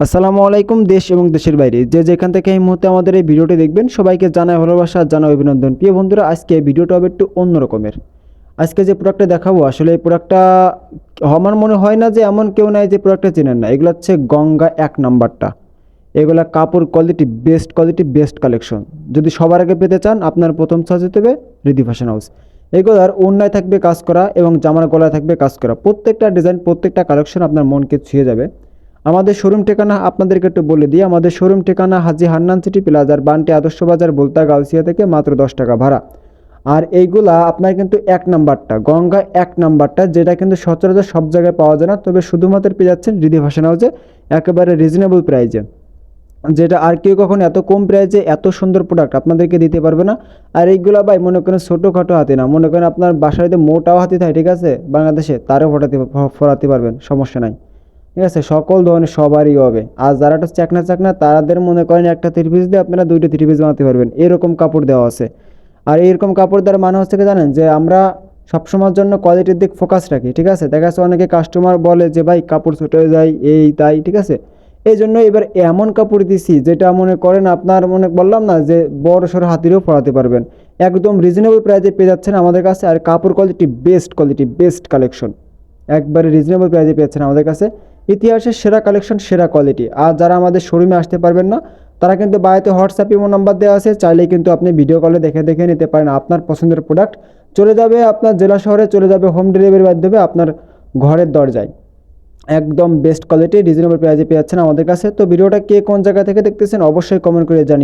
আসসালামু আলাইকুম। দেশ এবং দেশের বাইরে যে যেখান থেকে এই মুহূর্তে আমাদের এই ভিডিওটি দেখবেন সবাইকে জানাই ভালোবাসা, জানাই অভিনন্দন। প্রিয় বন্ধুরা, আজকে এই ভিডিওটা হবে একটু অন্য রকমের। আজকে যে প্রোডাক্টটা দেখাবো, আসলে এই প্রোডাক্টটা আমার মনে হয় না যে এমন কেউ নাই যে প্রোডাক্টটা চেনেন না। এগুলো হচ্ছে গঙ্গা 1 নাম্বারটা। এগুলা কাপড় কোয়ালিটি বেস্ট কালেকশন। যদি সবার আগে পেতে চান, আপনার প্রথম সার্চ দিতে হবে রিদি ফ্যাশন হাউস। এগুলার ওড়নায় থাকবে কাজ করা এবং জামার গলায় থাকবে কাজ করা। প্রত্যেকটা ডিজাইন, প্রত্যেকটা কালেকশন আপনার মনকে ছুঁয়ে যাবে। আমাদের শোরুম ঠিকানা আপনাদেরকে একটু বলে দিই। আমাদের শোরুম ঠিকানা হাজী হান্নান সিটি প্লাজার, বান্টি আদর্শ বাজার, বলতা গাউসিয়া থেকে মাত্র 10 টাকা ভাড়া। আর এইগুলা আপনার কিন্তু 1 নাম্বারটা, গঙ্গা 1 নাম্বারটা, যেটা কিন্তু সচরাচর সব জায়গায় পাওয়া যায় না, তবে শুধুমাত্র পেয়ে যাচ্ছেন রিদি ফ্যাশন হাউসে একেবারে রিজনেবল প্রাইজে। যেটা আর কেউ কখনো এত কম প্রাইসে এত সুন্দর প্রোডাক্ট আপনাদেরকে দিতে পারবে না। আর এইগুলো ভাই মনে করেন ছোটোখাটো হাতি না, মনে করেন আপনার বাসায় যদি মোটাও হাতি থাকে, ঠিক আছে, বাংলাদেশে তারও ফোরাতে পারবেন, সমস্যা নাই। ঠিক আছে, সকল ধরনের সবারই হবে। আর যারা একটা চাকনা চাকনা তাদের মনে করেন একটা থ্রি পিস দিয়ে আপনারা 2টা থ্রি পিস বানাতে পারবেন, এরকম কাপড় দেওয়া আছে। আর এরকম কাপড় দেওয়ার মানে হচ্ছে কি জানেন, যে আমরা সবসময়ের জন্য কোয়ালিটির দিক ফোকাস রাখি। ঠিক আছে, দেখা যাচ্ছে অনেকে কাস্টমার বলে যে ভাই কাপড় ছোট হয়ে যায় এই তাই, ঠিক আছে। এই জন্য এবার এমন কাপড় দিছি যেটা মনে করেন আপনার মনে বললাম না যে বড় সড়ো হাতিরও পরাতে পারবেন। একদম রিজনেবল প্রাইসে পেয়ে যাচ্ছেন আমাদের কাছে। আর কাপড় কোয়ালিটি বেস্ট কালেকশন, একবারে রিজনেবল প্রাইসে পেয়েছেন আমাদের কাছে। ইতিহাসের সেরা কালেকশন, সেরা কোয়ালিটি। আর যারা আমাদের শোরুমে আসতে পারবেন না, তারা কিন্তু বাড়িতে হোয়াটসঅ্যাপ ইমো নাম্বার দেওয়া আছে, চাইলেই কিন্তু আপনি ভিডিও কলে দেখে দেখে নিতে পারেন। আপনার পছন্দের প্রোডাক্ট চলে যাবে আপনার জেলা শহরে, চলে যাবে হোম ডেলিভারির মাধ্যমে আপনার ঘরের দরজায়। একদম বেস্ট কোয়ালিটি রিজনেবল প্রাইসে পেয়ে যাচ্ছেন আমাদের কাছে। তো ভিডিওটা কে কোন জায়গা থেকে দেখতেছেন অবশ্যই কমেন্ট করে জানিয়ে